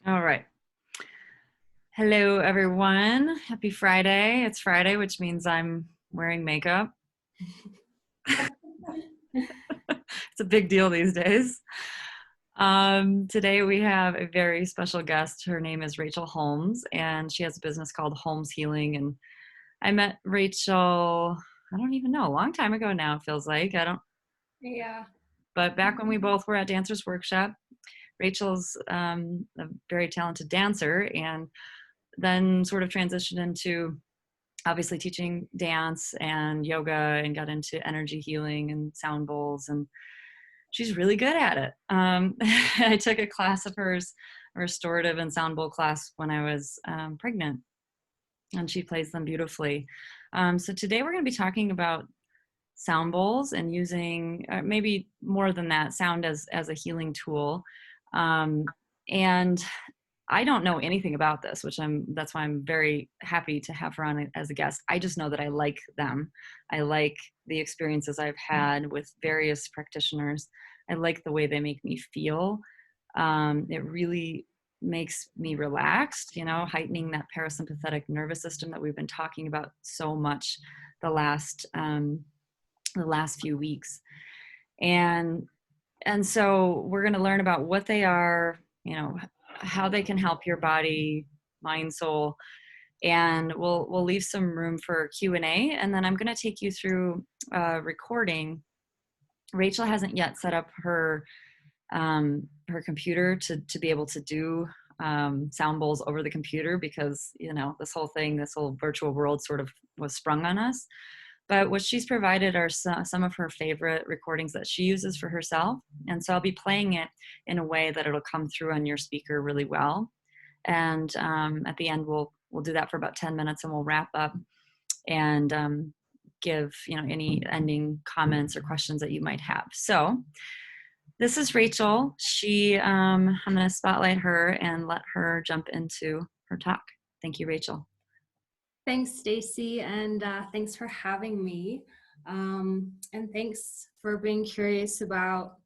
All right. Hello, everyone. Happy Friday. It's Friday, which means I'm wearing makeup. It's a big deal these days. Today we have a very special guest. Her name is Rachel Holmes, and she has a business called Holmes Healing. And I met Rachel, I don't even know, a long time ago now, it feels like. I don't, Yeah. but back when we both were at Dancers Workshop, Rachel's a very talented dancer and then sort of transitioned into obviously teaching dance and yoga and got into energy healing and sound bowls, and she's really good at it. I took a class of hers, a restorative and sound bowl class, when I was pregnant, and she plays them beautifully. So today we're going to be talking about sound bowls and using maybe more than that, sound as a healing tool. And I don't know anything about this, that's why I'm very happy to have her on as a guest. I just know that I like them. I like the experiences I've had with various practitioners. I like the way they make me feel. It really makes me relaxed, heightening that parasympathetic nervous system that we've been talking about so much the last few weeks. And and so we're going to learn about what they are, how they can help your body, mind, soul, and we'll leave some room for Q&A, and then I'm going to take you through recording. Rachel hasn't yet set up her computer to be able to do sound bowls over the computer, because this whole virtual world sort of was sprung on us. But what she's provided are some of her favorite recordings that she uses for herself. And so I'll be playing it in a way that it'll come through on your speaker really well. And at the end, we'll do that for about 10 minutes, and we'll wrap up and give any ending comments or questions that you might have. So this is Rachel. I'm going to spotlight her and let her jump into her talk. Thank you, Rachel. Thanks, Stacy, and thanks for having me. And thanks for being curious about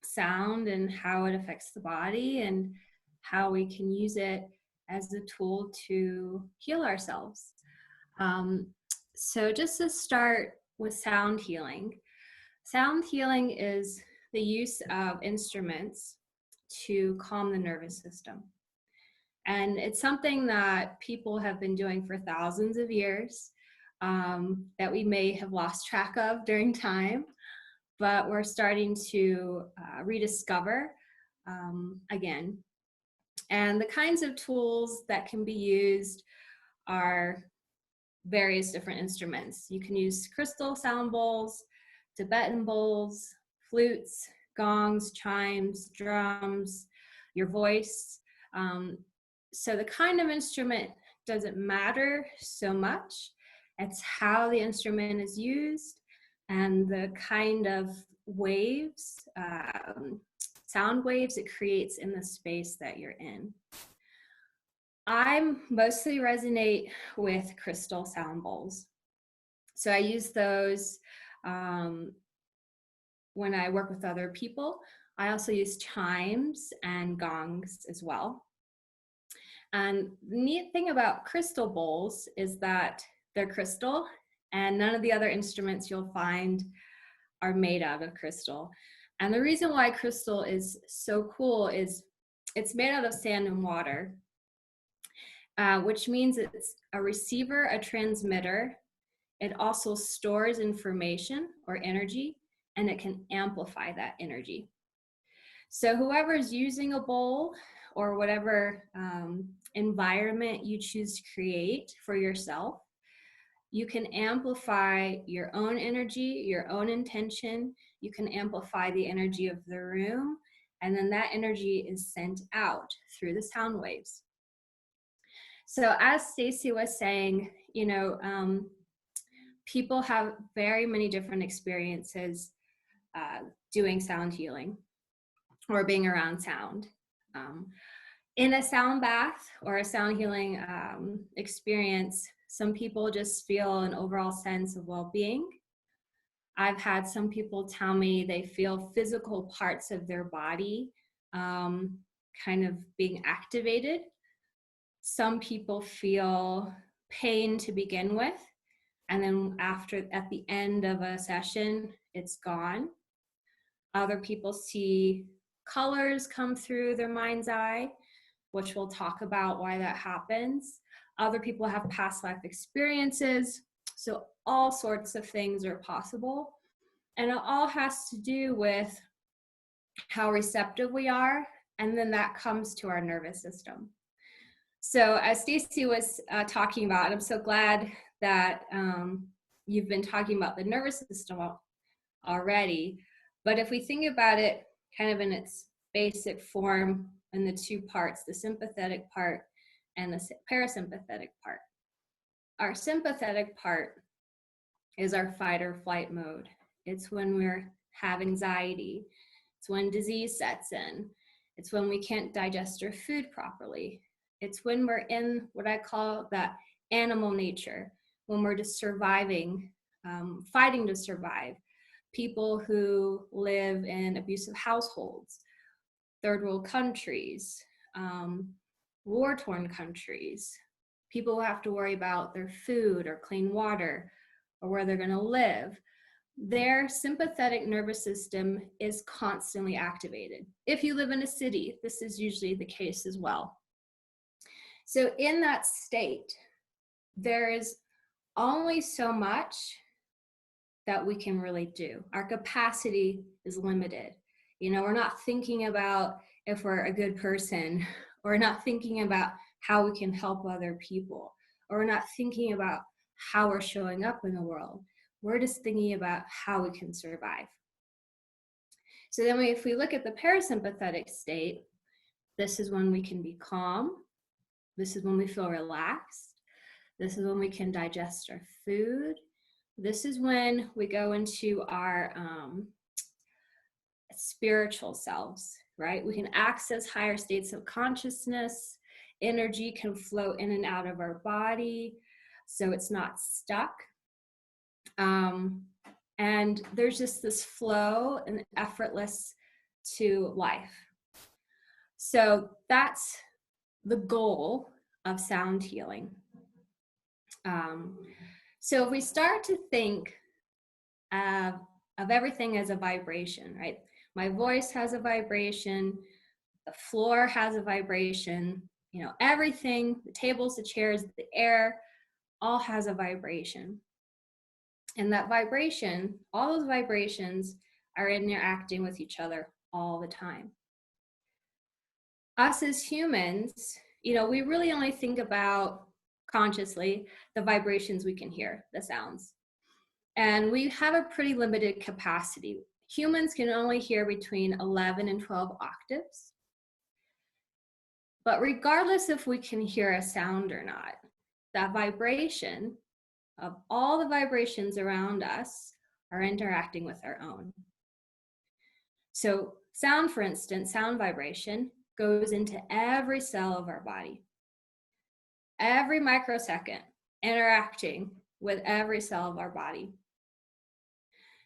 sound and how it affects the body and how we can use it as a tool to heal ourselves. Um, so, just to start with sound healing is the use of instruments to calm the nervous system. And it's something that people have been doing for thousands of years, that we may have lost track of during time, but we're starting to rediscover again. And the kinds of tools that can be used are various different instruments. You can use crystal sound bowls, Tibetan bowls, flutes, gongs, chimes, drums, your voice. Um, so the kind of instrument doesn't matter so much. It's how the instrument is used and the kind of waves, sound waves it creates in the space that you're in. I mostly resonate with crystal sound bowls. So I use those um, when I work with other people. I also use chimes and gongs as well. And the neat thing about crystal bowls is that they're crystal, and none of the other instruments you'll find are made out of crystal. And the reason why crystal is so cool is it's made out of sand and water, which means it's a receiver, a transmitter. It also stores information or energy, and it can amplify that energy. So whoever's using a bowl or whatever environment you choose to create for yourself, you can amplify your own energy, your own intention. You can amplify the energy of the room, and then that energy is sent out through the sound waves. So as Stacy was saying, people have very many different experiences doing sound healing or being around sound. In a sound bath or a sound healing experience, some people just feel an overall sense of well-being. I've had some people tell me they feel physical parts of their body kind of being activated. Some people feel pain to begin with, and then at the end of a session, it's gone. Other people see colors come through their mind's eye, which we'll talk about why that happens. Other people have past life experiences. So all sorts of things are possible. And it all has to do with how receptive we are. And then that comes to our nervous system. So as Stacey was talking about, and I'm so glad that you've been talking about the nervous system already. But if we think about it kind of in its basic form in the two parts, the sympathetic part and the parasympathetic part. Our sympathetic part is our fight or flight mode. It's when we have anxiety. It's when disease sets in. It's when we can't digest our food properly. It's when we're in what I call that animal nature, when we're just surviving, fighting to survive. People who live in abusive households, third world countries, war-torn countries, people who have to worry about their food or clean water or where they're going to live, their sympathetic nervous system is constantly activated. If you live in a city, this is usually the case as well. So in that state, there is only so much that we can really do. Our capacity is limited. You know, we're not thinking about if we're a good person, or not thinking about how we can help other people, or we're not thinking about how we're showing up in the world. We're just thinking about how we can survive. So then if we look at the parasympathetic state, this is when we can be calm. This is when we feel relaxed. This is when we can digest our food. This is when we go into our spiritual selves, right? We can access higher states of consciousness. Energy can flow in and out of our body, so it's not stuck. And there's just this flow and effortless to life. So that's the goal of sound healing. So if we start to think of everything as a vibration, right? My voice has a vibration, the floor has a vibration, you know, everything, the tables, the chairs, the air, all has a vibration. And that vibration, all those vibrations are interacting with each other all the time. Us as humans, you know, we really only think about consciously the vibrations we can hear, the sounds. And we have a pretty limited capacity. Humans can only hear between 11 and 12 octaves. But regardless if we can hear a sound or not, that vibration of all the vibrations around us are interacting with our own. So sound, for instance, sound vibration goes into every cell of our body, every microsecond, interacting with every cell of our body.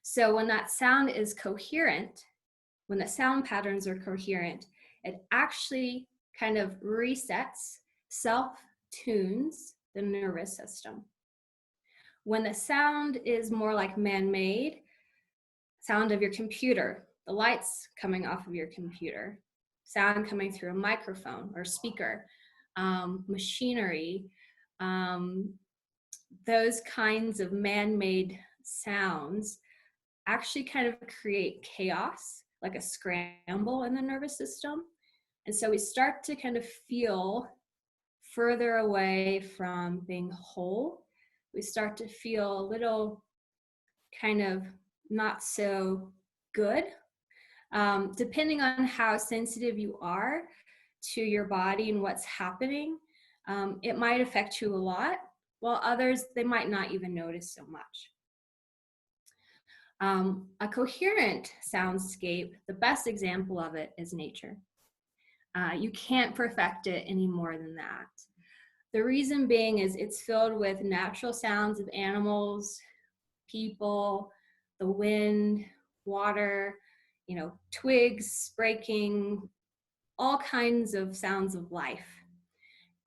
So when that sound is coherent, when the sound patterns are coherent, it actually kind of resets, self-tunes the nervous system. When the sound is more like man-made, sound of your computer, the lights coming off of your computer, sound coming through a microphone or speaker, machinery, those kinds of man-made sounds actually kind of create chaos, like a scramble in the nervous system. And so we start to kind of feel further away from being whole. We start to feel a little kind of not so good. Depending on how sensitive you are to your body and what's happening, it might affect you a lot, while others, they might not even notice so much. A coherent soundscape, the best example of it is nature. You can't perfect it any more than that. The reason being is it's filled with natural sounds of animals, people, the wind, water, you know, twigs breaking, all kinds of sounds of life.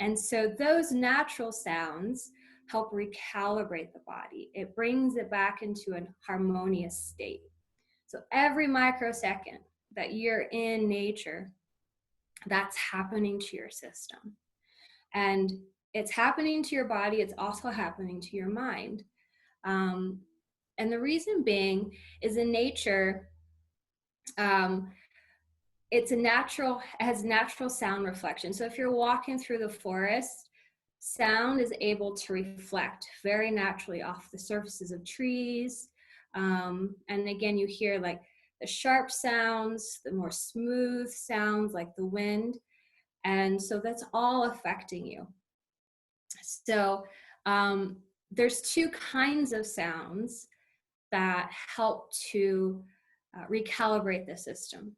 And so those natural sounds help recalibrate the body. It brings it back into a harmonious state. So every microsecond that you're in nature, that's happening to your system. And it's happening to your body, it's also happening to your mind. And the reason being is in nature, it's has natural sound reflection. So if you're walking through the forest, sound is able to reflect very naturally off the surfaces of trees. And again, you hear like the sharp sounds, the more smooth sounds like the wind. And so that's all affecting you. So there's two kinds of sounds that help to recalibrate the system.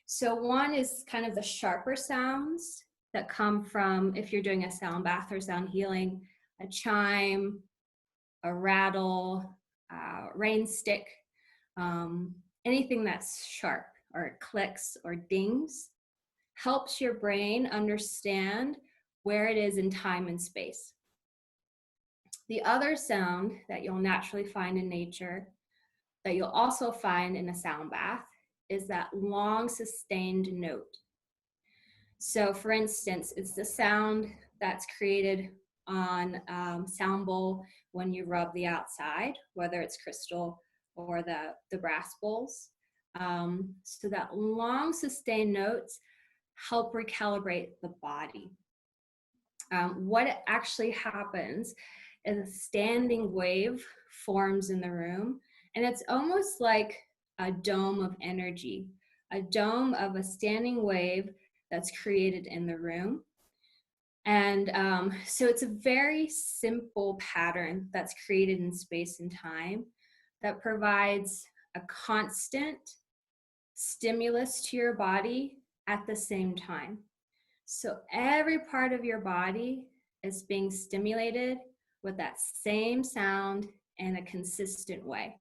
So one is kind of the sharper sounds that come from, if you're doing a sound bath or sound healing, a chime, a rattle, rain stick, anything that's sharp or it clicks or dings, helps your brain understand where it is in time and space. The other sound that you'll naturally find in nature, that you'll also find in a sound bath, is that long sustained note. So for instance, it's the sound that's created on sound bowl when you rub the outside, whether it's crystal or the brass bowls. So that long sustained notes help recalibrate the body. What actually happens is a standing wave forms in the room, and it's almost like a dome of energy, a dome of a standing wave that's created in the room. And so it's a very simple pattern that's created in space and time that provides a constant stimulus to your body at the same time. So every part of your body is being stimulated with that same sound in a consistent way.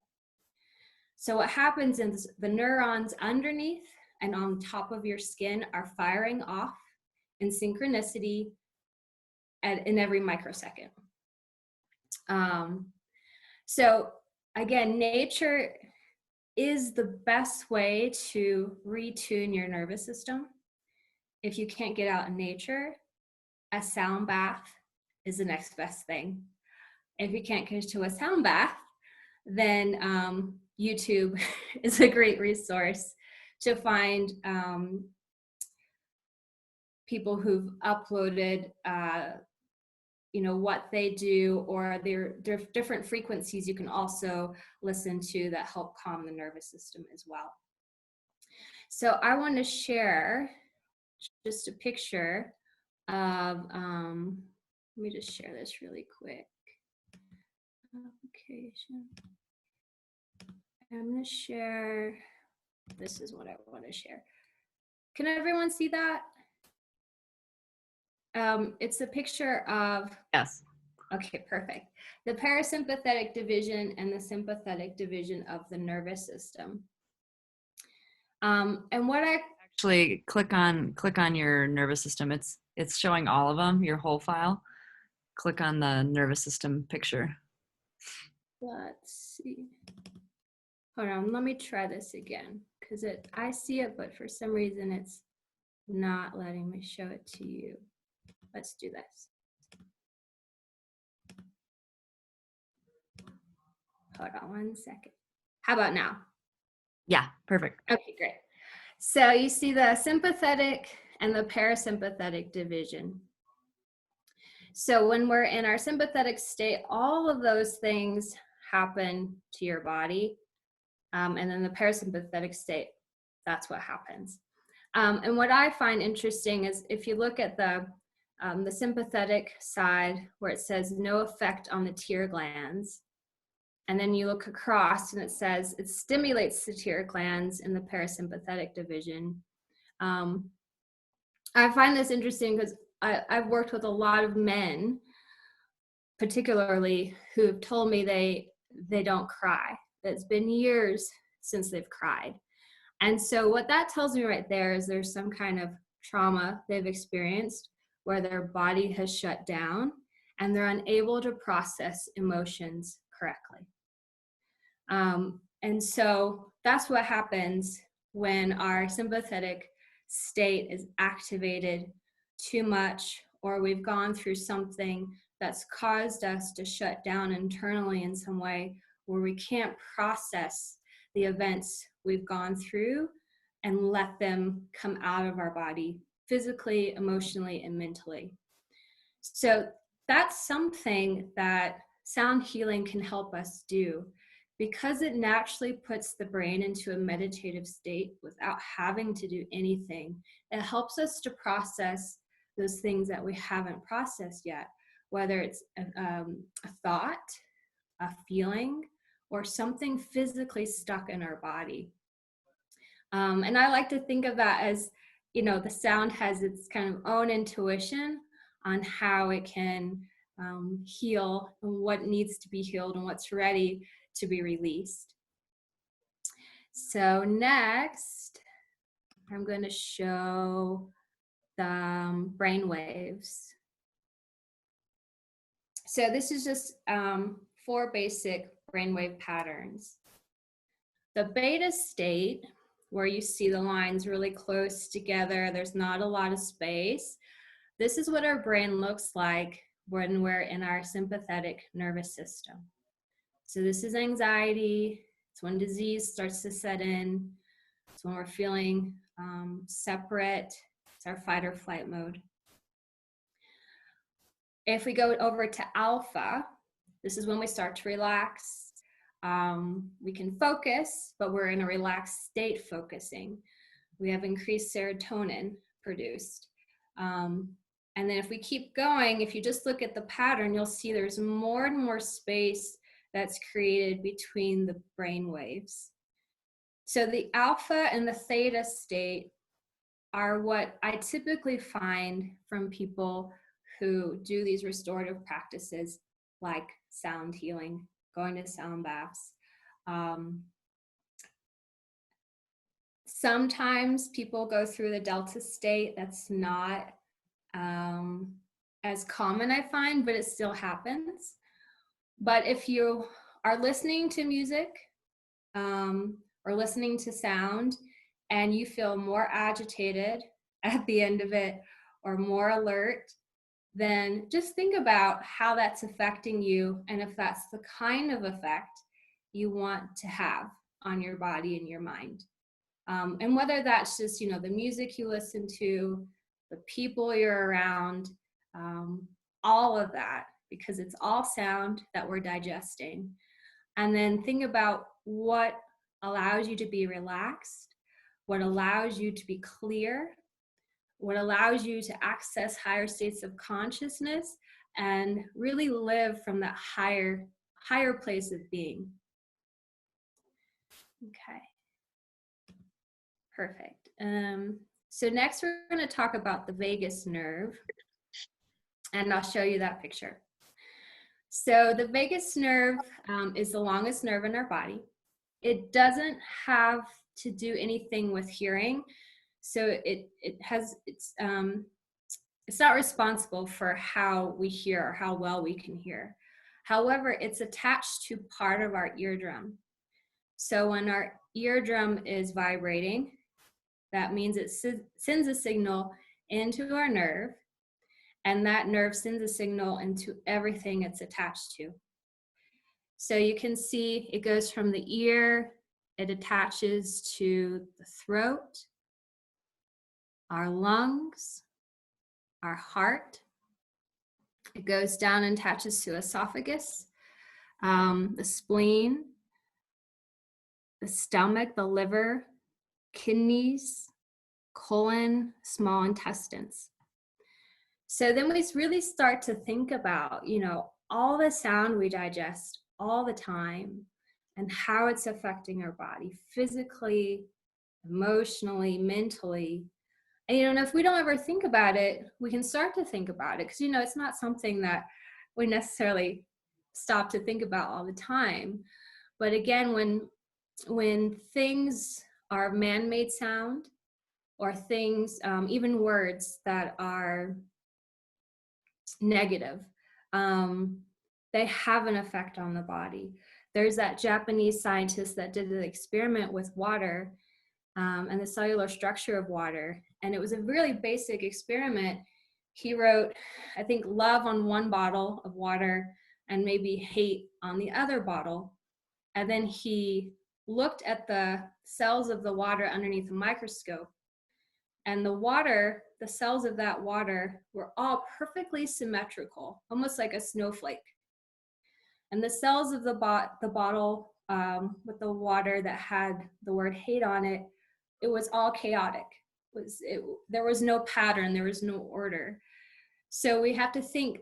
So what happens is the neurons underneath and on top of your skin are firing off in synchronicity in every microsecond. So again, nature is the best way to retune your nervous system. If you can't get out in nature, a sound bath is the next best thing. If you can't get to a sound bath, then YouTube is a great resource to find people who've uploaded what they do, or their different frequencies you can also listen to that help calm the nervous system as well. So I want to share just a picture of, let me just share this really quick. Application. I'm going to share, this is what I want to share. Can everyone see that? It's a picture of, Yes. okay, perfect. The parasympathetic division and the sympathetic division of the nervous system. And what I Actually click on your nervous system. It's showing all of them, your whole file. Click on the nervous system picture. Let's see. Hold on, let me try this again, because I see it, but for some reason it's not letting me show it to you. Let's do this. Hold on one second. How about now? Yeah, perfect. Okay, great. So you see the sympathetic and the parasympathetic division. So when we're in our sympathetic state, all of those things happen to your body. And then the parasympathetic state, that's what happens. And what I find interesting is if you look at the sympathetic side where it says no effect on the tear glands, and then you look across and it says it stimulates the tear glands in the parasympathetic division. I find this interesting because I've worked with a lot of men, particularly, who've told me they don't cry. It's been years since they've cried. And so what that tells me right there is there's some kind of trauma they've experienced where their body has shut down and they're unable to process emotions correctly. And so that's what happens when our sympathetic state is activated too much, or we've gone through something that's caused us to shut down internally in some way where we can't process the events we've gone through and let them come out of our body physically, emotionally, and mentally. So that's something that sound healing can help us do, because it naturally puts the brain into a meditative state without having to do anything. It helps us to process those things that we haven't processed yet, whether it's a thought, a feeling, or something physically stuck in our body. And I like to think of that as, you know, the sound has its kind of own intuition on how it can heal and what needs to be healed and what's ready to be released. So next, I'm going to show the brain waves. So this is just 4 basic brainwave patterns. The beta state, where you see the lines really close together, there's not a lot of space. This is what our brain looks like when we're in our sympathetic nervous system. So this is anxiety. It's when disease starts to set in. It's when we're feeling separate. It's our fight or flight mode. If we go over to alpha, this is when we start to relax. We can focus, but we're in a relaxed state focusing. We have increased serotonin produced. And then if we keep going, if you just look at the pattern, you'll see there's more and more space that's created between the brain waves. So the alpha and the theta state are what I typically find from people who do these restorative practices like sound healing, going to sound baths. Sometimes people go through the delta state. That's not as common, I find, but it still happens. But if you are listening to music or listening to sound and you feel more agitated at the end of it or more alert, then just think about how that's affecting you and if that's the kind of effect you want to have on your body and your mind. And whether that's just, you know, the music you listen to, the people you're around, all of that, because it's all sound that we're digesting. And then think about what allows you to be relaxed, what allows you to be clear, what allows you to access higher states of consciousness and really live from that higher place of being. Okay. Perfect. So next we're going to talk about the vagus nerve, and I'll show you that picture. So the vagus nerve is the longest nerve in our body. It doesn't have to do anything with hearing, so it's not responsible for how we hear or how well we can hear. However, it's attached to part of our eardrum. So when our eardrum is vibrating, that means it sends a signal into our nerve, and that nerve sends a signal into everything it's attached to. So you can see it goes from the ear, it attaches to the throat, our lungs, our heart. It goes down and attaches to esophagus, the spleen, the stomach, the liver, kidneys, colon, small intestines. So then we really start to think about, you know, all the sound we digest all the time and how it's affecting our body physically, emotionally, mentally. And, you know, and if we don't ever think about it, we can start to think about it because, you know, it's not something that we necessarily stop to think about all the time. But again, when things are man-made sound, or things, even words that are negative, they have an effect on the body. There's that Japanese scientist that did an experiment with water, and the cellular structure of water. And it was a really basic experiment. He wrote, I think, love on one bottle of water and maybe hate on the other bottle. And then he looked at the cells of the water underneath a microscope. And the water, the cells of that water were all perfectly symmetrical, almost like a snowflake. And the cells of the bottle with the water that had the word hate on it, it was all chaotic. There was no pattern, there was no order. So we have to think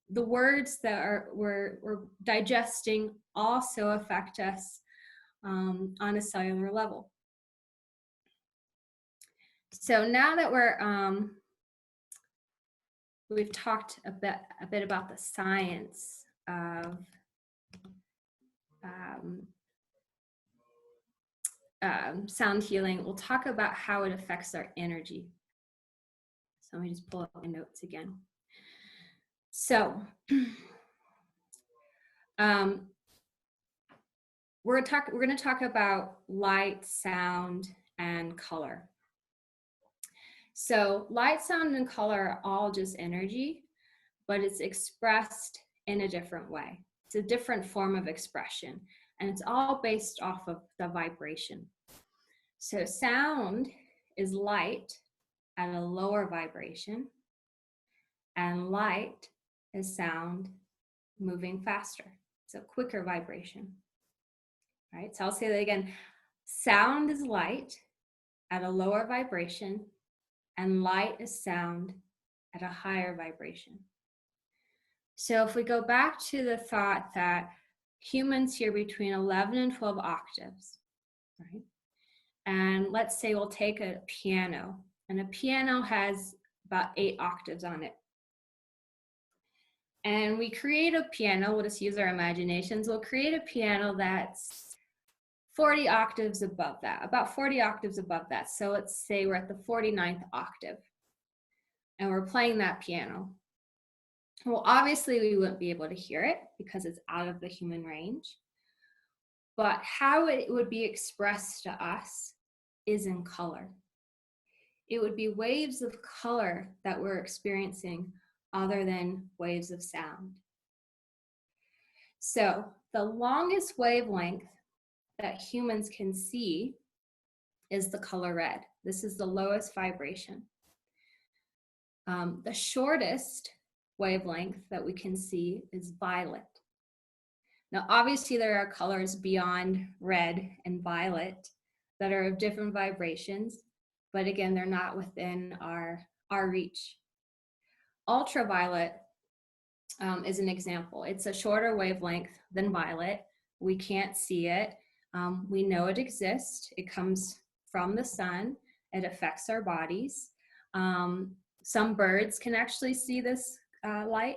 the words that we're digesting also affect us on a cellular level. So now that we've talked a bit about the science of sound healing, we'll talk about how it affects our energy. So let me just pull up my notes again. So we're going to talk about light, sound, and color. So light, sound, and color are all just energy, but it's expressed in a different way. It's a different form of expression, and it's all based off of the vibration. So sound is light at a lower vibration, and light is sound moving faster. It's a quicker vibration. All right, so I'll say that again. Sound is light at a lower vibration, and light is sound at a higher vibration. So if we go back to the thought that humans hear between 11 and 12 octaves, right? And let's say we'll take a piano, and a piano has about 8 octaves on it. And we create a piano, we'll just use our imaginations, we'll create a piano that's 40 octaves above that, about 40 octaves above that. So let's say we're at the 49th octave, and we're playing that piano. Well, obviously we wouldn't be able to hear it because it's out of the human range. But how it would be expressed to us is in color. It would be waves of color that we're experiencing other than waves of sound. So the longest wavelength that humans can see is the color red. This is the lowest vibration. The shortest wavelength that we can see is violet. Now, obviously there are colors beyond red and violet that are of different vibrations, but again, they're not within our reach. Ultraviolet is an example. It's a shorter wavelength than violet. We can't see it. We know it exists. It comes from the sun. It affects our bodies. Some birds can actually see this light.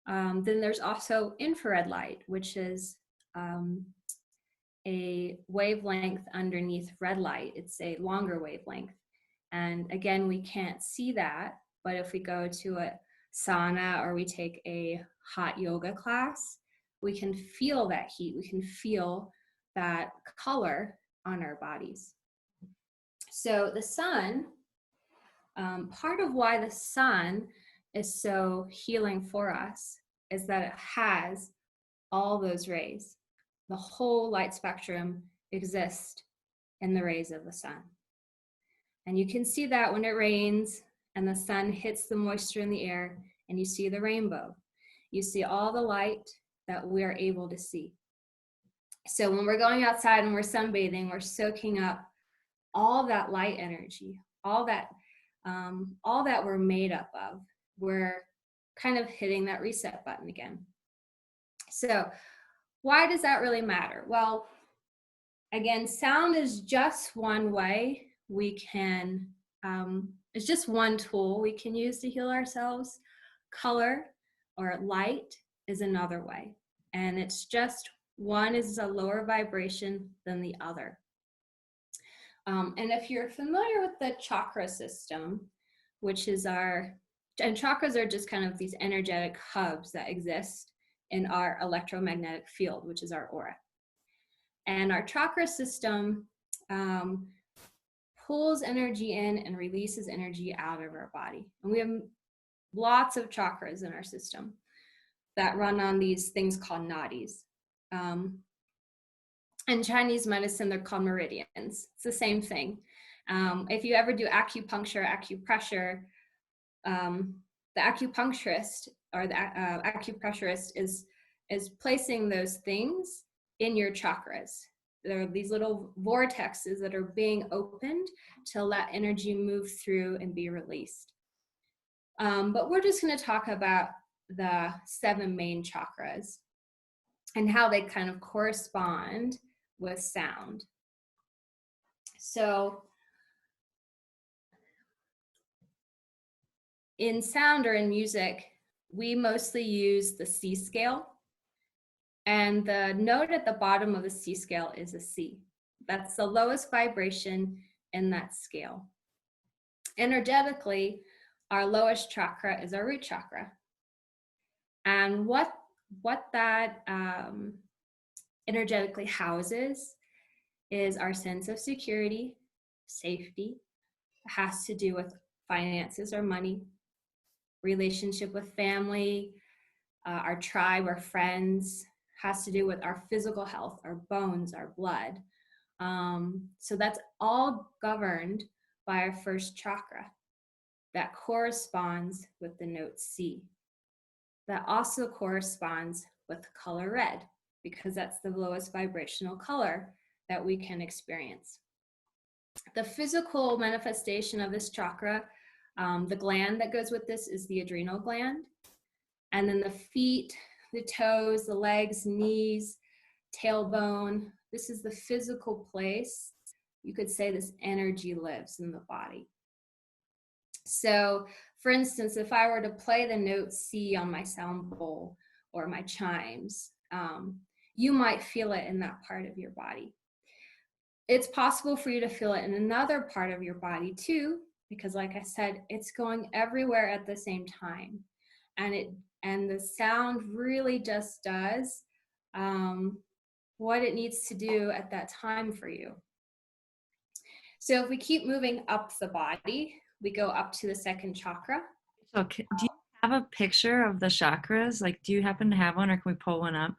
Then there's also infrared light, which is a wavelength underneath red light. It's a longer wavelength. And again, we can't see that, but if we go to a sauna or we take a hot yoga class, we can feel that heat. We can feel that color on our bodies. So the sun, part of why the sun is so healing for us is that it has all those rays. The whole light spectrum exists in the rays of the sun. And you can see that when it rains and the sun hits the moisture in the air and you see the rainbow. You see all the light that we're able to see. So when we're going outside and we're sunbathing, we're soaking up all that light energy, all that we're made up of. We're kind of hitting that reset button again. So why does that really matter? Well, again, sound is just one way we can, it's just one tool we can use to heal ourselves. Color or light is another way. And it's just one is a lower vibration than the other. And if you're familiar with the chakra system, which is and chakras are just kind of these energetic hubs that exist in our electromagnetic field, which is our aura. And our chakra system pulls energy in and releases energy out of our body. And we have lots of chakras in our system that run on these things called nadis. In Chinese medicine, they're called meridians. It's the same thing. If you ever do acupuncture, acupressure, the acupuncturist or the acupressurist is placing those things in your chakras. There are these little vortexes that are being opened to let energy move through and be released. But we're just going to talk about the 7 main chakras and how they kind of correspond with sound. So in sound or in music, we mostly use the C scale. And the note at the bottom of the C scale is a C. That's the lowest vibration in that scale. Energetically, our lowest chakra is our root chakra. And what that energetically houses is our sense of security, safety. It has to do with finances or money, relationship with family, our tribe, our friends, has to do with our physical health, our bones, our blood. So that's all governed by our first chakra that corresponds with the note C. That also corresponds with the color red, because that's the lowest vibrational color that we can experience. The physical manifestation of this chakra, the gland that goes with this is the adrenal gland. And then the feet, the toes, the legs, knees, tailbone, this is the physical place. You could say this energy lives in the body. So, for instance, if I were to play the note C on my sound bowl or my chimes, you might feel it in that part of your body. It's possible for you to feel it in another part of your body too, because like I said, it's going everywhere at the same time. And the sound really just does what it needs to do at that time for you. So if we keep moving up the body, we go up to the second chakra. Okay. Do you have a picture of the chakras? Like, do you happen to have one, or can we pull one up?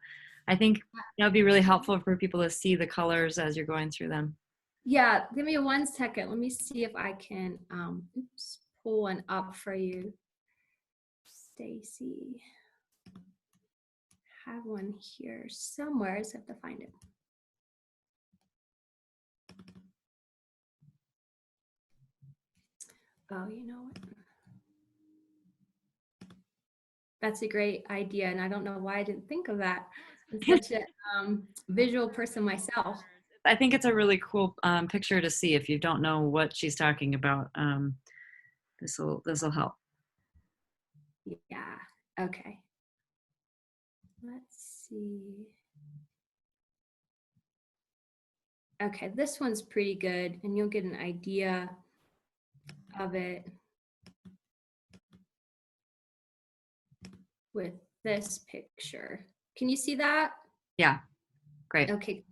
I think that would be really helpful for people to see the colors as you're going through them. Yeah, give me 1 second. Let me see if I can pull one up for you, Stacy. Have one here somewhere. I just have to find it. Oh, you know what? That's a great idea, and I don't know why I didn't think of that. I'm such a visual person myself. I think it's a really cool picture to see if you don't know what she's talking about. This will help. Yeah. Okay. Let's see. Okay, this one's pretty good, and you'll get an idea of it with this picture. Can you see that? Yeah, great. Okay, great.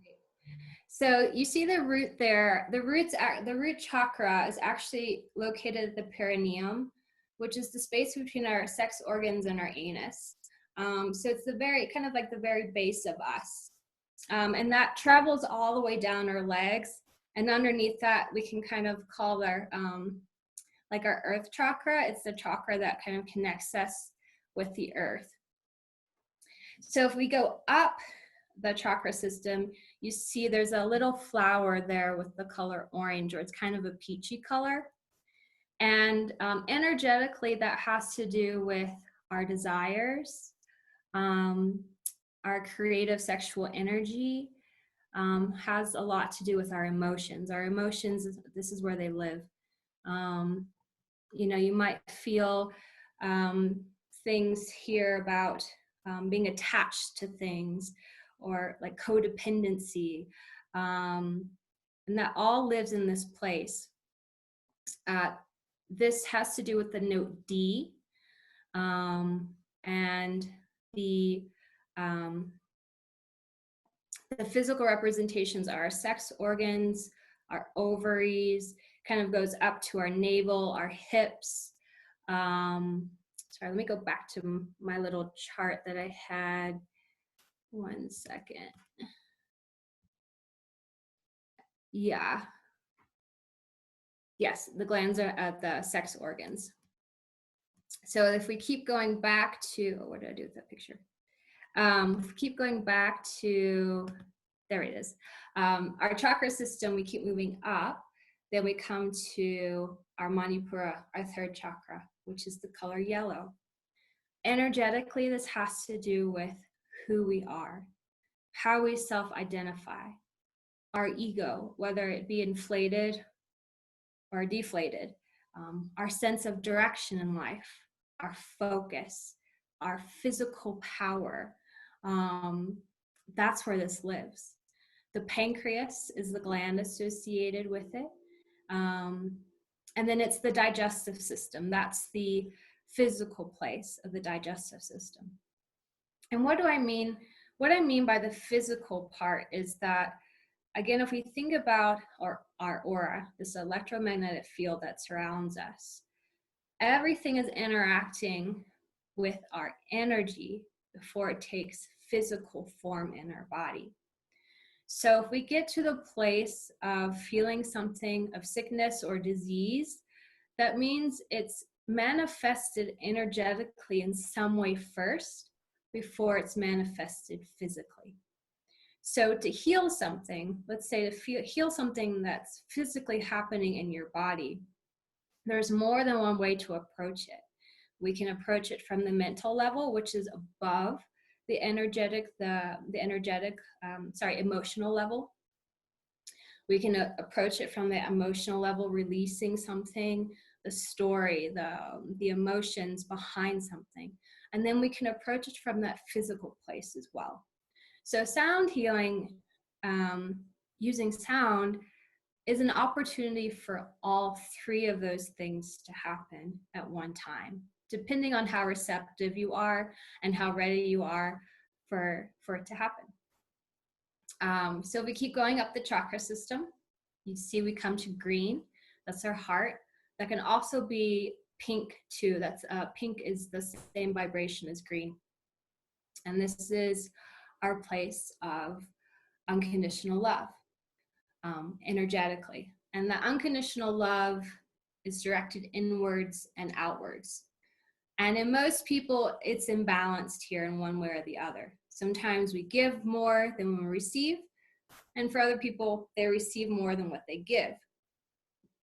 So you see the root there. The root chakra is actually located at the perineum, which is the space between our sex organs and our anus. So it's the very kind of like the very base of us. And that travels all the way down our legs. And underneath that, we can kind of call our, like our earth chakra. It's the chakra that kind of connects us with the earth. So if we go up the chakra system, you see there's a little flower there with the color orange, or it's kind of a peachy color. And energetically, that has to do with our desires, our creative sexual energy, has a lot to do with our emotions. Our emotions, this is where they live. You know, you might feel things here about being attached to things, or like codependency, And that all lives in this place. This has to do with the note D, and the um, the physical representations are our sex organs, our ovaries, kind of goes up to our navel, our hips. Sorry, let me go back to my little chart that I had. 1 second. Yeah. Yes, the glands are at the sex organs. So if we keep going back to, oh, what did I do with that picture? If we keep going back to, there it is. Our chakra system, we keep moving up. Then we come to our Manipura, our third chakra, which is the color yellow. Energetically, this has to do with who we are, how we self-identify, our ego, whether it be inflated or deflated, our sense of direction in life, our focus, our physical power. That's where this lives. The pancreas is the gland associated with it. And then it's the digestive system. That's the physical place of the digestive system. And what do I mean? What I mean by the physical part is that, again, if we think about our aura, this electromagnetic field that surrounds us, everything is interacting with our energy before it takes physical form in our body. So if we get to the place of feeling something of sickness or disease, that means it's manifested energetically in some way first before it's manifested physically. So to heal something, let's say to heal something that's physically happening in your body, there's more than one way to approach it. We can approach it from the mental level, which is above the emotional level. We can approach it from the emotional level, releasing something, the story, the emotions behind something. And then we can approach it from that physical place as well. So sound healing, using sound, is an opportunity for all three of those things to happen at one time, depending on how receptive you are and how ready you are for it to happen. So we keep going up the chakra system. You see we come to green. That's our heart. That can also be pink too. That's pink is the same vibration as green. And this is our place of unconditional love, energetically. And the unconditional love is directed inwards and outwards. And in most people, it's imbalanced here in one way or the other. Sometimes we give more than we receive. And for other people, they receive more than what they give.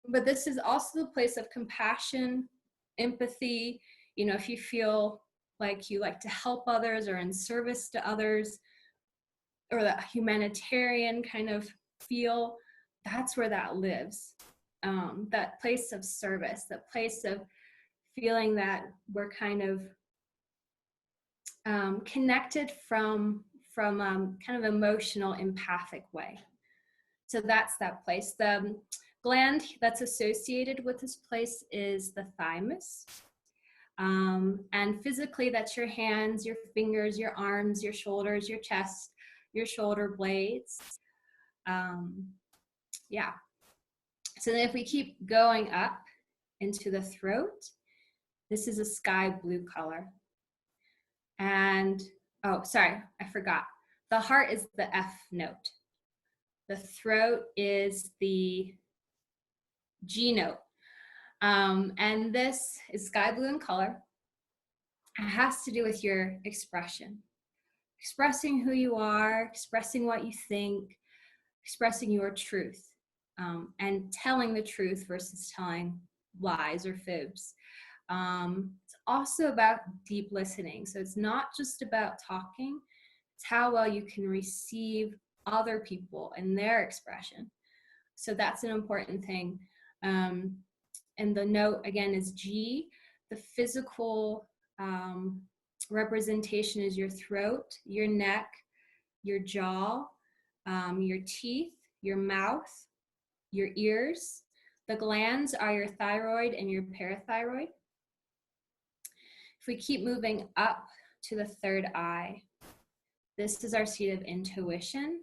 But this is also the place of compassion, empathy. You know, if you feel like you like to help others or in service to others, or that humanitarian kind of feel, that's where that lives. That place of service, that place of feeling that we're kind of connected from kind of emotional, empathic way. So that's that place. The gland that's associated with this place is the thymus. And physically, that's your hands, your fingers, your arms, your shoulders, your chest, your shoulder blades. Yeah. So then if we keep going up into the throat, this is a sky blue color. And, oh, sorry, I forgot. The heart is the F note. The throat is the G note. And this is sky blue in color. It has to do with your expression. Expressing who you are, expressing what you think, expressing your truth, and telling the truth versus telling lies or fibs. It's also about deep listening. So it's not just about talking, it's how well you can receive other people and their expression. So that's an important thing. And the note again is G. The physical representation is your throat, your neck, your jaw, your teeth, your mouth, your ears. The glands are your thyroid and your parathyroid. If we keep moving up to the third eye, this is our seat of intuition,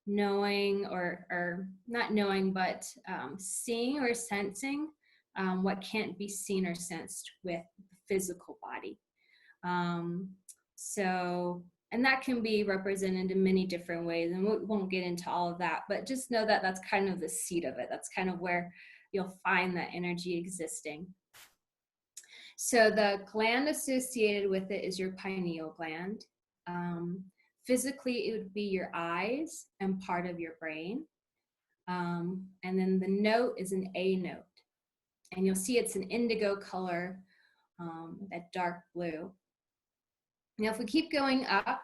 knowing or not knowing, but seeing or sensing what can't be seen or sensed with the physical body. And that can be represented in many different ways, and we won't get into all of that, but just know that that's kind of the seat of it. That's kind of where you'll find that energy existing. So the gland associated with it is your pineal gland. Physically, it would be your eyes and part of your brain. And then the note is an A note. And you'll see it's an indigo color, that dark blue. Now, if we keep going up,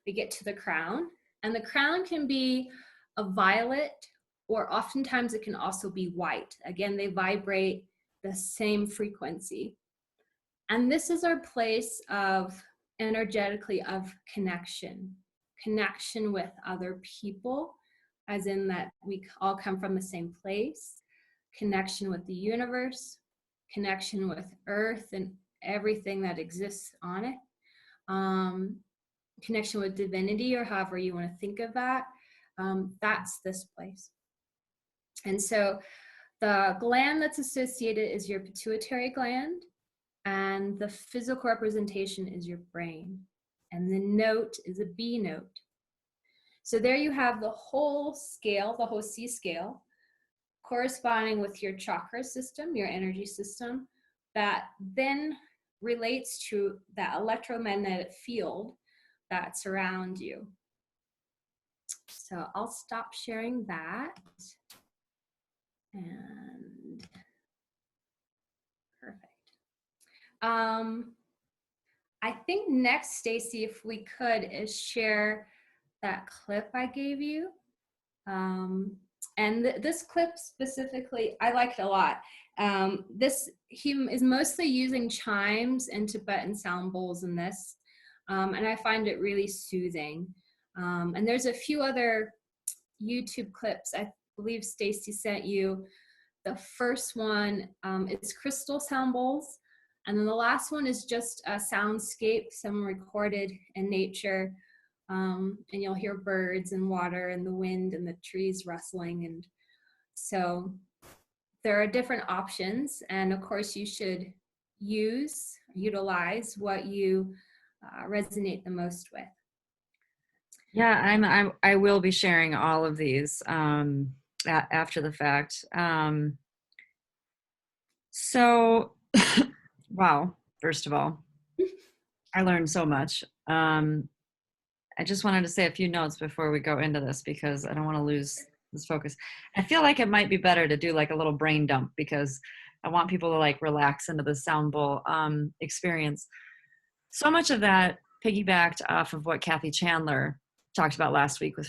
we get to the crown. And the crown can be a violet, or oftentimes it can also be white. Again, they vibrate the same frequency. And this is our place of energetically of connection with other people, as in that we all come from the same place, connection with the universe, connection with earth and everything that exists on it, connection with divinity, or however you want to think of that. That's this place. And so the gland that's associated is your pituitary gland, and the physical representation is your brain. And the note is a B note. So there you have the whole scale, the whole C scale, corresponding with your chakra system, your energy system, that then relates to that electromagnetic field that surrounds you. So I'll stop sharing that. And perfect. I think next, Stacy, if we could, is share that clip I gave you. And this clip specifically, I liked a lot. He is mostly using chimes and Tibetan sound bowls in this, and I find it really soothing. And there's a few other YouTube clips I believe Stacy sent you. The first one is crystal sound bowls, and then the last one is just a soundscape, someone recorded in nature. And you'll hear birds and water and the wind and the trees rustling. And so there are different options. And of course, you should utilize what you resonate the most with. Yeah, I will be sharing all of these after the fact. So, wow, first of all, I learned so much. I just wanted to say a few notes before we go into this, because I don't want to lose this focus. I feel like it might be better to do like a little brain dump, because I want people to like relax into the sound bowl experience. So much of that piggybacked off of what Kathy Chandler talked about last week with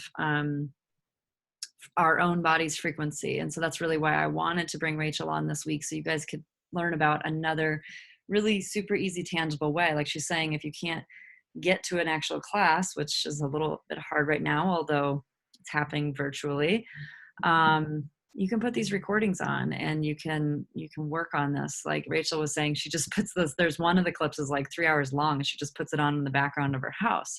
our own body's frequency. And so that's really why I wanted to bring Rachel on this week, so you guys could learn about another really super easy, tangible way. Like she's saying, if you can't get to an actual class, which is a little bit hard right now, although it's happening virtually, you can put these recordings on and you can work on this. Like Rachel was saying, she just puts this, there's one of the clips is like 3 hours long, and she just puts it on in the background of her house.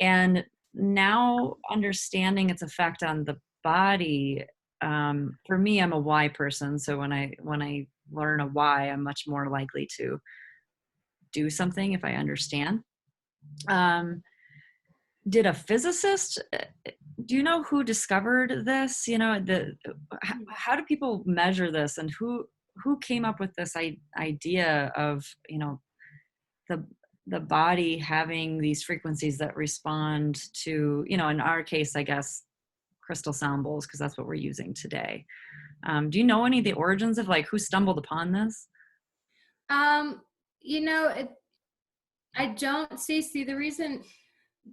And now understanding its effect on the body, for me, I'm a why person. So when I learn a why, I'm much more likely to do something if I understand. Did a physicist, do you know who discovered this? You know, how do people measure this, and who came up with this idea of, you know, the body having these frequencies that respond to, you know, in our case, I guess, crystal sound bowls, because that's what we're using today. Do you know any of the origins of like who stumbled upon this? You know, I don't see the reason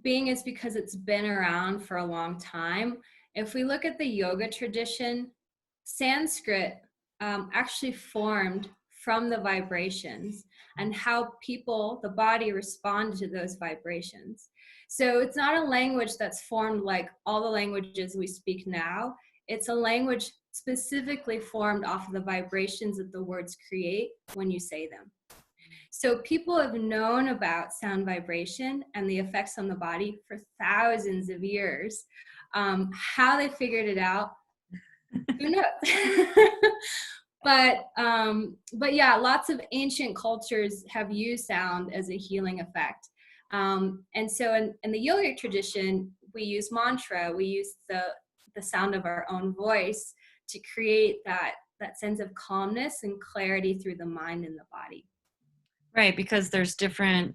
being is because it's been around for a long time. If we look at the yoga tradition, Sanskrit actually formed from the vibrations and how people, the body, responded to those vibrations. So it's not a language that's formed like all the languages we speak now. it's a language specifically formed off of the vibrations that the words create when you say them. So people have known about sound vibration and the effects on the body for thousands of years. How they figured it out, who knows? But yeah, lots of ancient cultures have used sound as a healing effect. And so in the yogic tradition, we use mantra, we use the sound of our own voice to create that sense of calmness and clarity through the mind and the body. Right, because there's different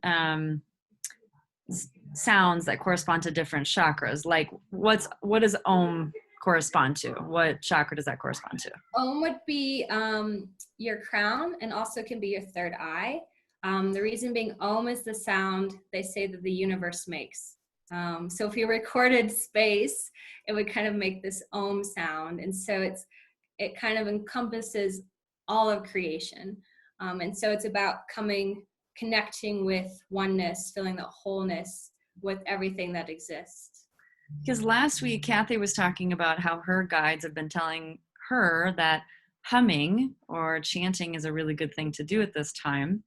sounds that correspond to different chakras. Like what does Om correspond to? What chakra does that correspond to? Om would be your crown, and also can be your third eye. The reason being, Om is the sound they say that the universe makes. So if you recorded space, it would kind of make this Om sound. And so it kind of encompasses all of creation. And so it's about connecting with oneness, feeling the wholeness with everything that exists. Because last week, Kathy was talking about how her guides have been telling her that humming or chanting is a really good thing to do at this time.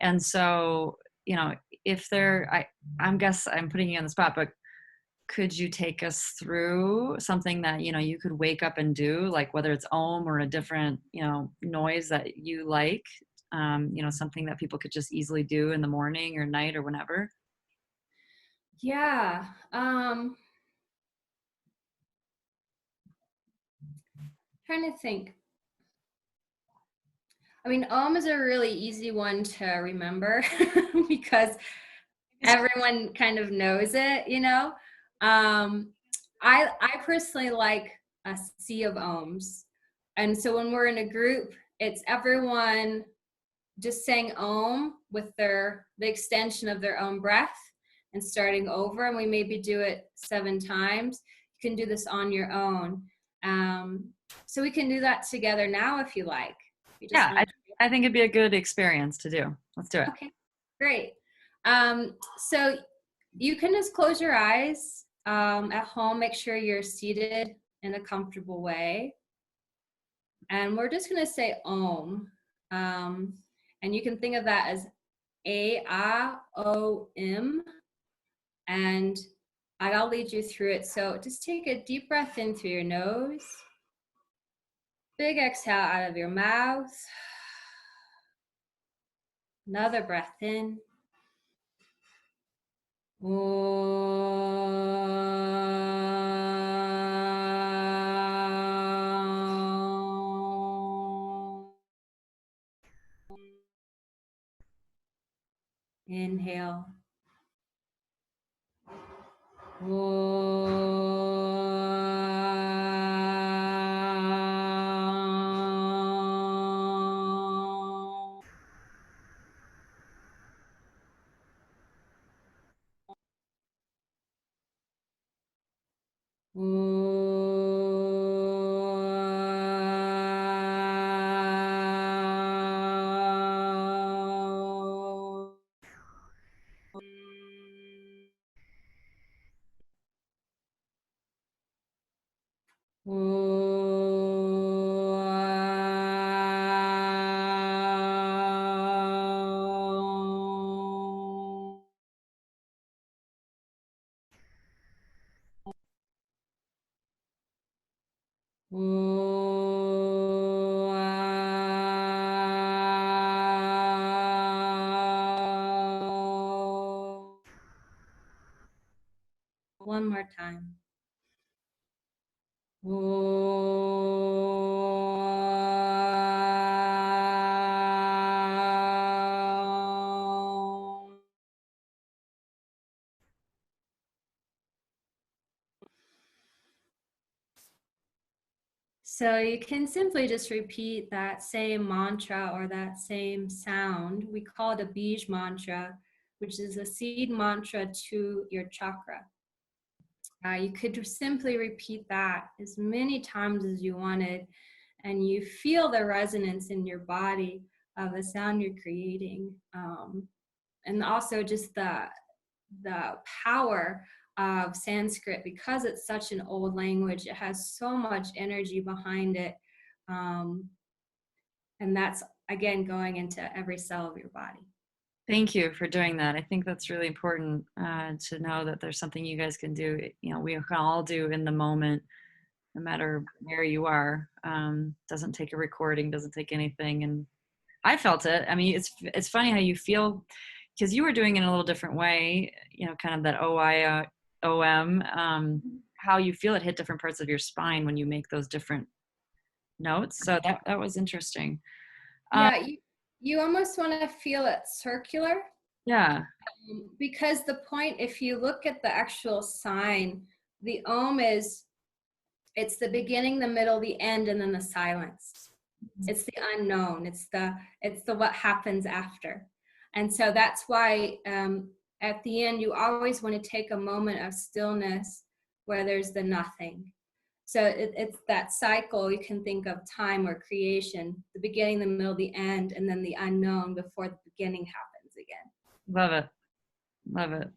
And so, you know, if I'm putting you on the spot, but could you take us through something that, you know, you could wake up and do, like whether it's Om or a different, you know, noise that you like, you know, something that people could just easily do in the morning or night or whenever? Yeah. Trying to think. I mean, Om is a really easy one to remember because everyone kind of knows it, you know. I personally like a sea of Ohms. And so when we're in a group, it's everyone just saying Om with the extension of their own breath and starting over. And we maybe do it 7 times. You can do this on your own. So we can do that together now if you like. Yeah, I think it'd be a good experience to do. Let's do it. Okay, great. So you can just close your eyes at home. Make sure you're seated in a comfortable way. And we're just going to say Om. And you can think of that as A-A-O-M. And I'll lead you through it. So just take a deep breath in through your nose. Big exhale out of your mouth. Another breath in. Inhale. One more time. So you can simply just repeat that same mantra or that same sound. We call it a bij mantra, which is a seed mantra to your chakra. You could simply repeat that as many times as you wanted, and you feel the resonance in your body of the sound you're creating, and also just the power of Sanskrit, because it's such an old language, it has so much energy behind it. Um, and that's, again, going into every cell of your body. Thank you for doing that. I think that's really important to know that there's something you guys can do. You know, we can all do in the moment, no matter where you are. Doesn't take a recording, doesn't take anything. And I felt it. I mean, it's funny how you feel, because you were doing it in a little different way. You know, kind of that OM. How you feel it hit different parts of your spine when you make those different notes. So that was interesting. Yeah, you almost want to feel it circular. Yeah. Because the point, if you look at the actual sign, the Om it's the beginning, the middle, the end, and then the silence. It's the unknown. It's the what happens after. And so that's why at the end, you always want to take a moment of stillness where there's the nothing. So it's that cycle. You can think of time or creation, the beginning, the middle, the end, and then the unknown before the beginning happens again. Love it. Love it.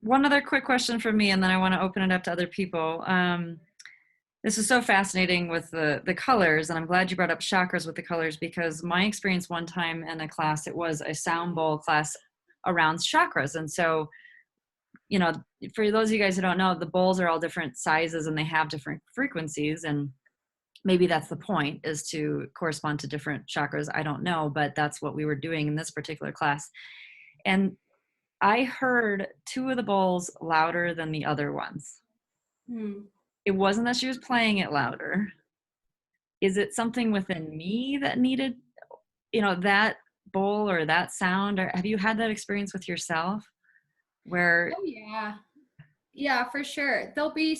One other quick question from me, and then I want to open it up to other people. This is so fascinating with the colors, and I'm glad you brought up chakras with the colors, because my experience one time in a class, it was a sound bowl class around chakras. And so, you know, for those of you guys who don't know, the bowls are all different sizes and they have different frequencies, and maybe that's the point, is to correspond to different chakras. I don't know, but that's what we were doing in this particular class. And I heard two of the bowls louder than the other ones. It wasn't that she was playing it louder. Is it something within me that needed, you know, that bowl or that sound? Or have you had that experience with yourself where? Oh, yeah. Yeah, for sure. There'll be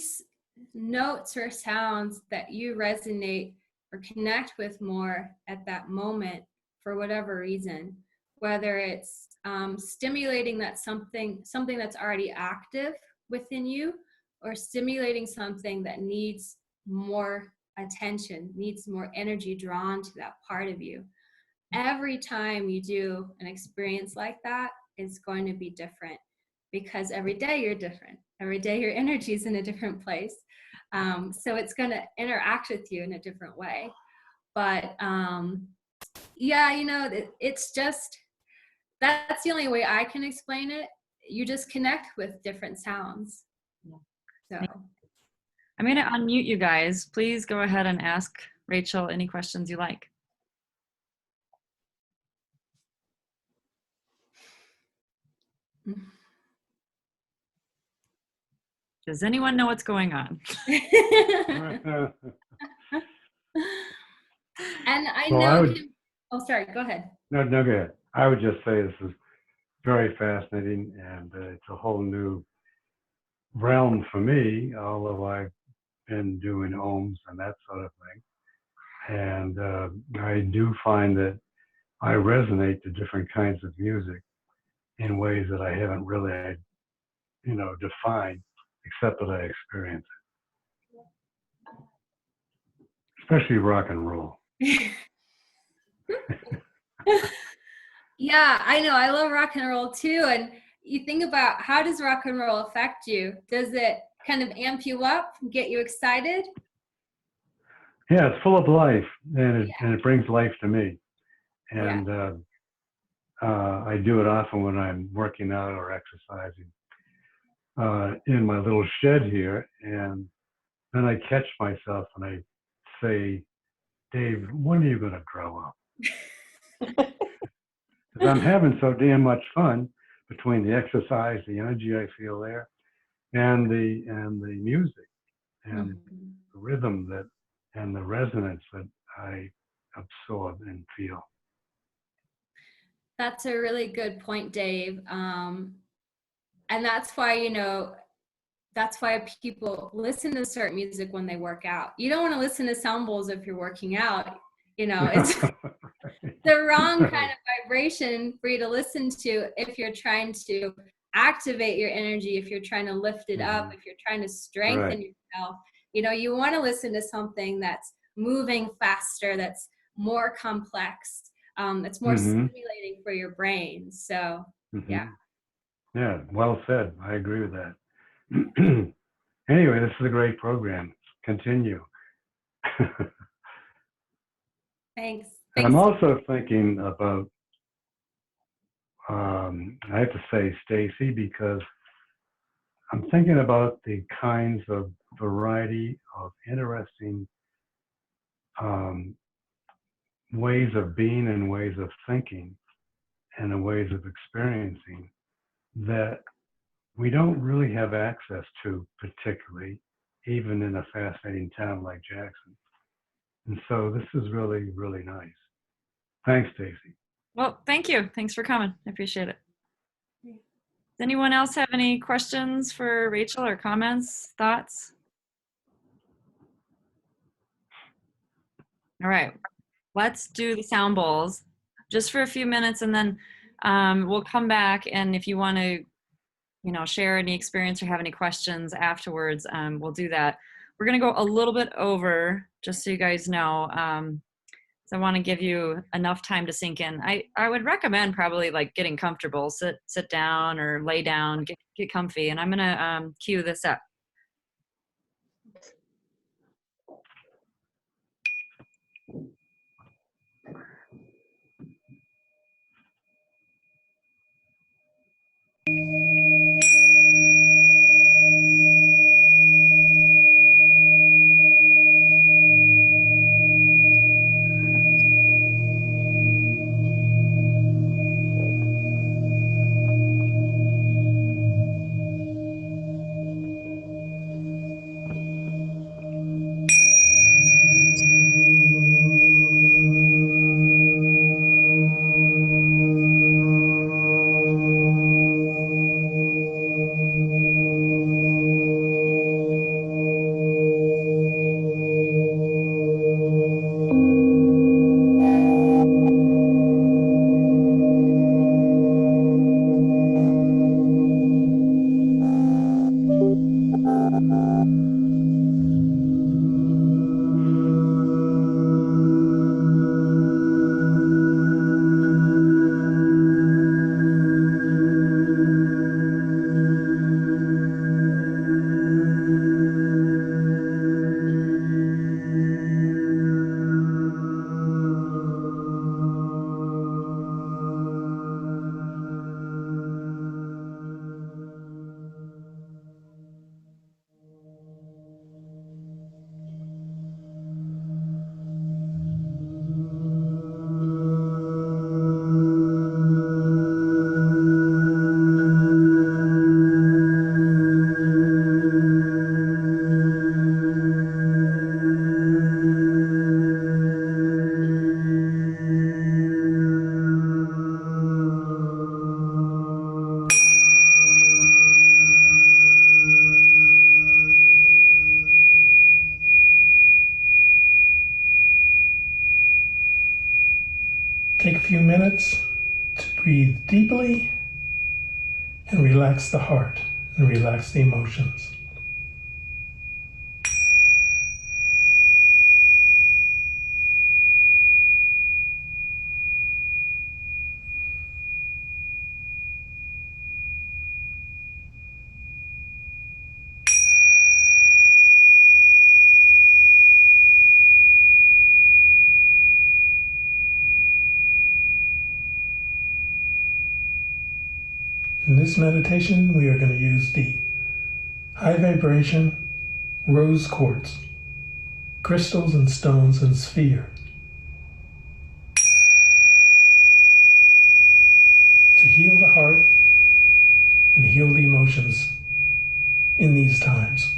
notes or sounds that you resonate or connect with more at that moment for whatever reason, whether it's stimulating that something that's already active within you, or stimulating something that needs more attention, needs more energy drawn to that part of you. Every time you do an experience like that, it's going to be different, because every day you're different. Every day your energy is in a different place. So it's going to interact with you in a different way. But yeah, you know, it's just, that's the only way I can explain it. You just connect with different sounds. So I'm going to unmute you guys. Please go ahead and ask Rachel any questions you like. Does anyone know what's going on? And I Well, know oh, sorry, go ahead. No, go ahead. I would just say this is very fascinating, and it's a whole new realm for me, although I've been doing ohms and that sort of thing. And I do find that I resonate to different kinds of music in ways that I haven't really, you know, defined, except that I experience it. Especially rock and roll. Yeah, I know. I love rock and roll too. And you think about, how does rock and roll affect you? Does it kind of amp you up, get you excited? Yeah, it's full of life, and it brings life to me. And I do it often when I'm working out or exercising in my little shed here. And then I catch myself and I say, Dave, when are you going to grow up? Because I'm having so damn much fun between the exercise, the energy I feel there, and the music and the rhythm and the resonance that I absorb and feel. That's a really good point, Dave. And that's why, you know, that's why people listen to certain music when they work out. You don't want to listen to sound bowls if you're working out. You know, it's the wrong kind of vibration for you to listen to if you're trying to activate your energy, if you're trying to lift it up, if you're trying to strengthen yourself. You know, you want to listen to something that's moving faster, that's more complex, that's more stimulating for your brain. So, yeah. Yeah, well said. I agree with that. Anyway, this is a great program. Continue. Thanks. And I'm also thinking about, I have to say, Stacy, because I'm thinking about the kinds of variety of interesting um, ways of being and ways of thinking and the ways of experiencing that we don't really have access to, particularly, even in a fascinating town like Jackson. And so this is really, really nice. Thanks, Stacy. Well, thank you. Thanks for coming. I appreciate it. Does anyone else have any questions for Rachel or comments, thoughts? All right, let's do the sound bowls just for a few minutes, and then we'll come back. And if you want to, share any experience or have any questions afterwards, we'll do that. We're going to go a little bit over, just so you guys know. So I want to give you enough time to sink in. I would recommend probably like getting comfortable, sit down or lay down, get comfy, and I'm going to cue this up. Take a few minutes to breathe deeply and relax the heart and relax the emotions. In this meditation, we are going to use the high vibration rose quartz, crystals and stones and sphere to heal the heart and heal the emotions in these times.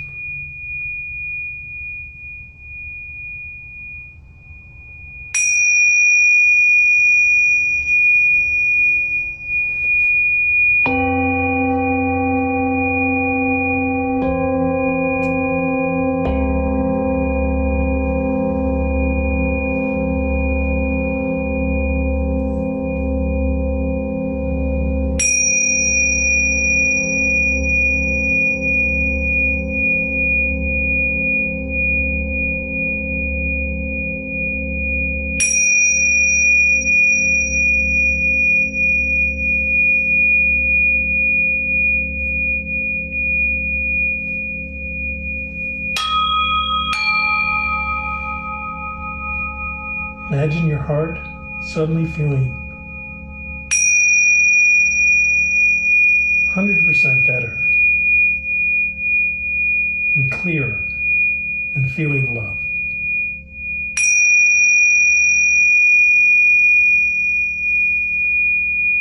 Imagine your heart suddenly feeling 100% better and clearer and feeling love.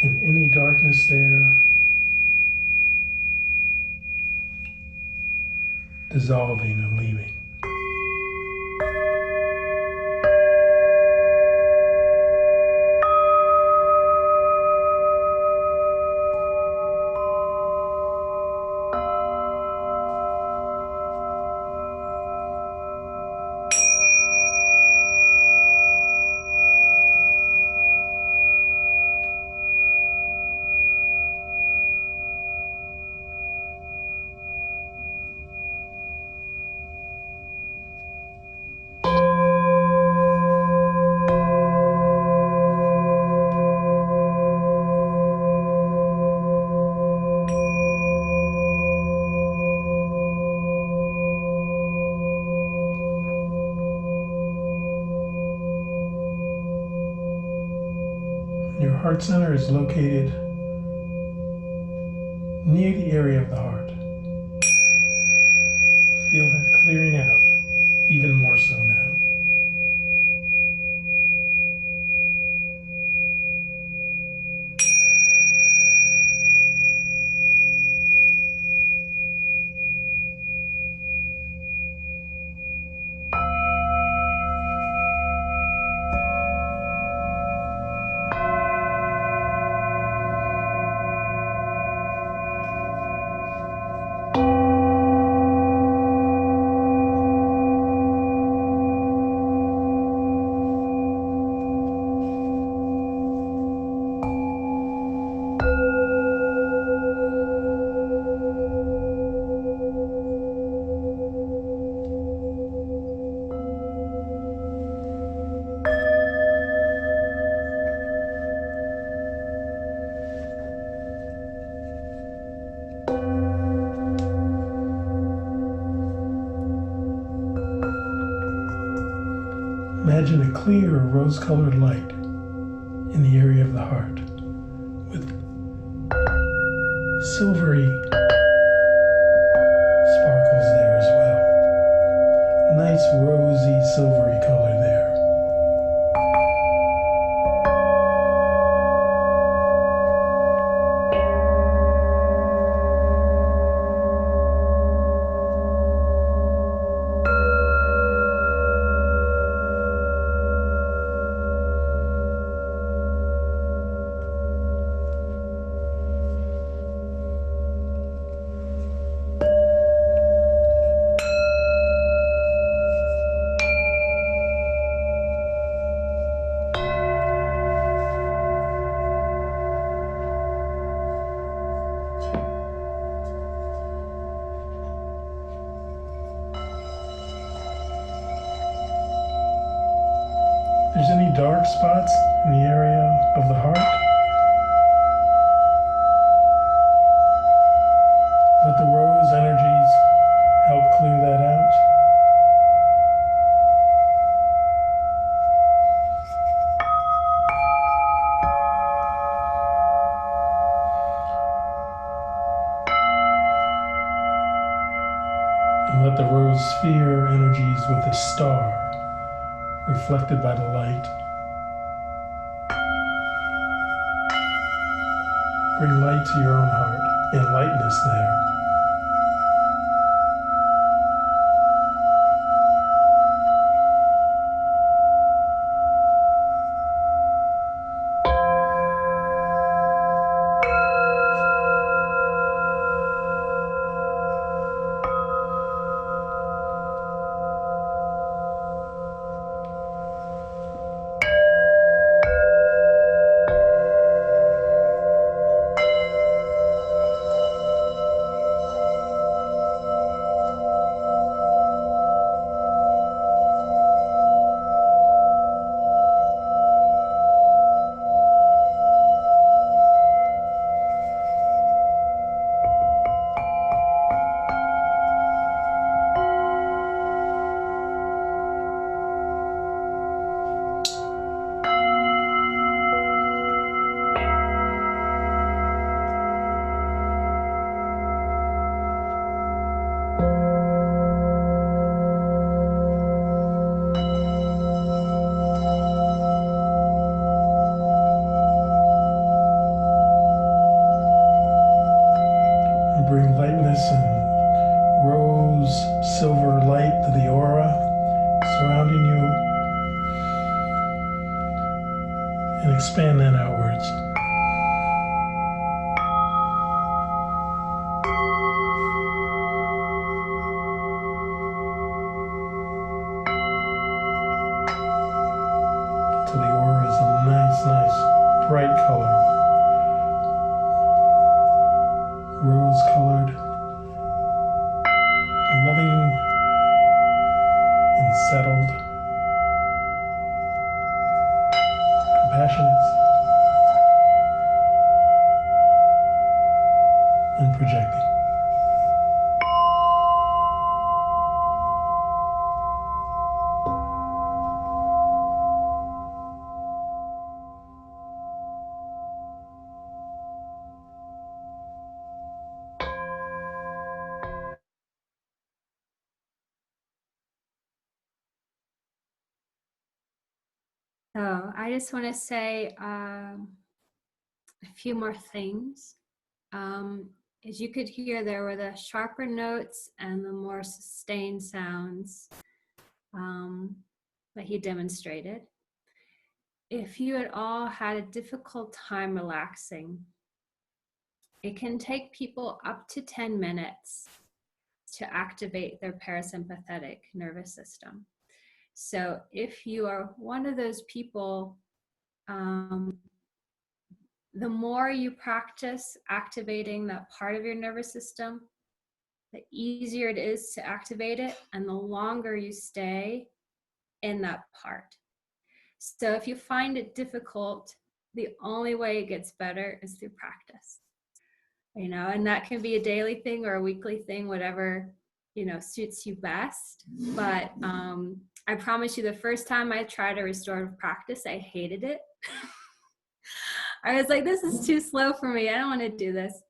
And any darkness there dissolving and leaving. Your heart center is located near the area of the heart. Feel that clearing out even more so now. Imagine a clear rose-colored light in the area of the heart with silvery sparkles there as well. Nice rosy silvery color there. If there's any dark spots in the area of the heart, let the rose energies help clear that out. And let the rose sphere energies with the star reflected by the light bring light to your own heart and lightness there. bring lightness and rose silver light to the aura surrounding you and expand that outwards. So the aura is a nice, bright color, rose-colored, loving and settled, compassionate and projecting. So I just want to say a few more things. As you could hear, there were the sharper notes and the more sustained sounds that he demonstrated. If you at all had a difficult time relaxing, it can take people up to 10 minutes to activate their parasympathetic nervous system. So if you are one of those people, the more you practice activating that part of your nervous system, the easier it is to activate it and the longer you stay in that part. So if you find it difficult, the only way it gets better is through practice. You know, and that can be a daily thing or a weekly thing, whatever, you know, suits you best. But I promise you, the first time I tried a restorative practice, I hated it. I was like, this is too slow for me. I don't want to do this.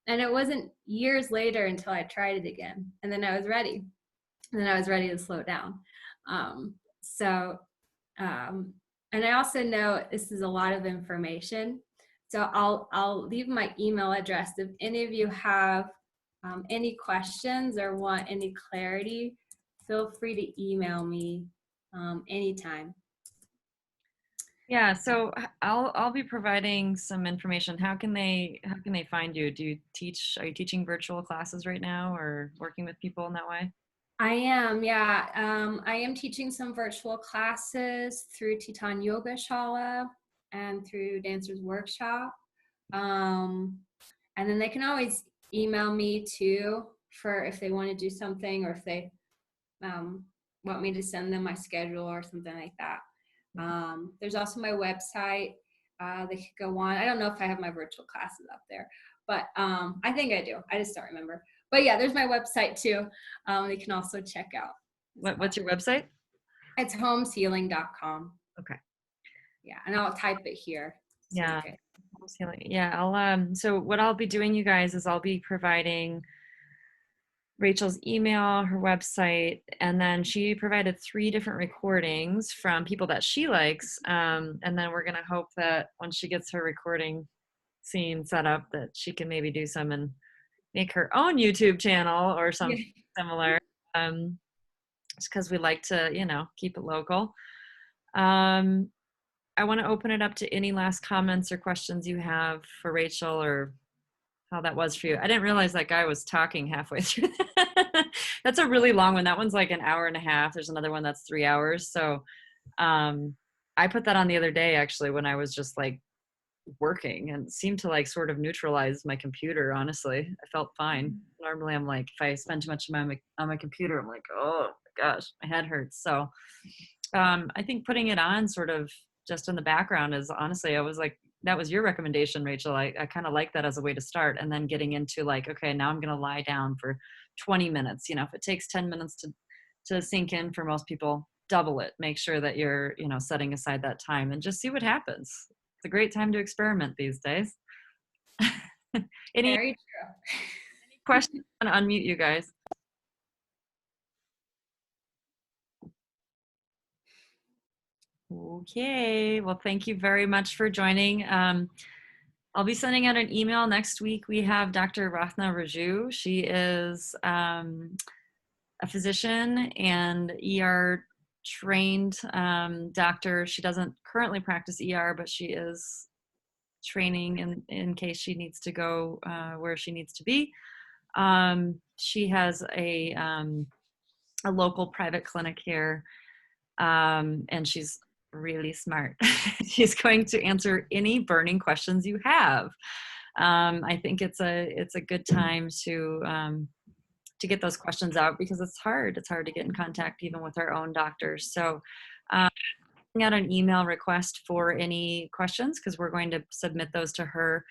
And it wasn't years later until I tried it again. And then I was ready. And then I was ready to slow down. And I also know this is a lot of information. So I'll leave my email address. If any of you have any questions or want any clarity, feel free to email me anytime. Yeah, so I'll be providing some information. How can they find you? Are you teaching virtual classes right now or working with people in that way? I am, yeah. I am teaching some virtual classes through Titan Yoga Shala and through Dancers Workshop. And then they can always email me too for if they want to do something or if they want me to send them my schedule or something like that. There's also my website. They could go on. I don't know if I have my virtual classes up there, but I think I do. I just don't remember. But yeah, there's my website too. They can also check out. What's your website? It's homeshealing.com. Okay. Yeah, and I'll type it here. So Yeah. okay. Yeah, I'll so what I'll be doing, you guys, is I'll be providing Rachel's email, her website, and then she provided 3 different recordings from people that she likes. And then we're gonna hope that once she gets her recording scene set up, that she can maybe do some and make her own YouTube channel or something similar. Just because we like to, you know, keep it local. I want to open it up to any last comments or questions you have for Rachel or how that was for you. I didn't realize that guy was talking halfway through that. That's a really long one. That one's like an hour and a half. There's another one that's 3 hours. So I put that on the other day, actually, when I was just like working, and it seemed to like sort of neutralize my computer. Honestly, I felt fine. Normally I'm like, if I spend too much time on my computer, I'm like, oh my gosh, my head hurts. So I think putting it on sort of just in the background is, honestly, I was like, that was your recommendation, Rachel. I kind of like that as a way to start, and then getting into like, okay, now I'm going to lie down for 20 minutes. You know, if it takes 10 minutes to sink in for most people, double it. Make sure that you're, you know, setting aside that time and just see what happens. It's a great time to experiment these days. Any Very true. questions? I'm going to unmute you guys. Okay, well, thank you very much for joining. I'll be sending out an email next week. We have Dr. Rathna Raju. She is a physician and ER trained doctor. She doesn't currently practice ER, but she is training in case she needs to go where she needs to be. She has a local private clinic here, and she's really smart. She's going to answer any burning questions you have. I think it's a good time to get those questions out because it's hard. It's hard to get in contact even with our own doctors. So sending out an email request for any questions because we're going to submit those to her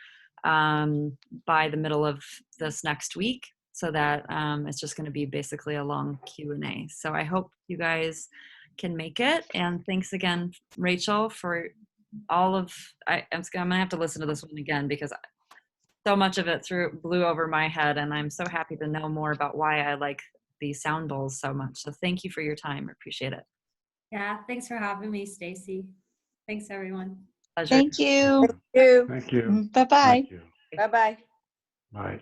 by the middle of this next week, so that it's just going to be basically a long Q&A. So I hope you guys can make it. And thanks again, Rachel, for all of, I'm going to have to listen to this one again because so much of it blew over my head, and I'm so happy to know more about why I like these sound bowls so much. So thank you for your time. I appreciate it. Yeah, thanks for having me, Stacy. Thanks, everyone. Pleasure. Thank you. Thank you. Bye-bye. Thank you. Bye-bye. Bye.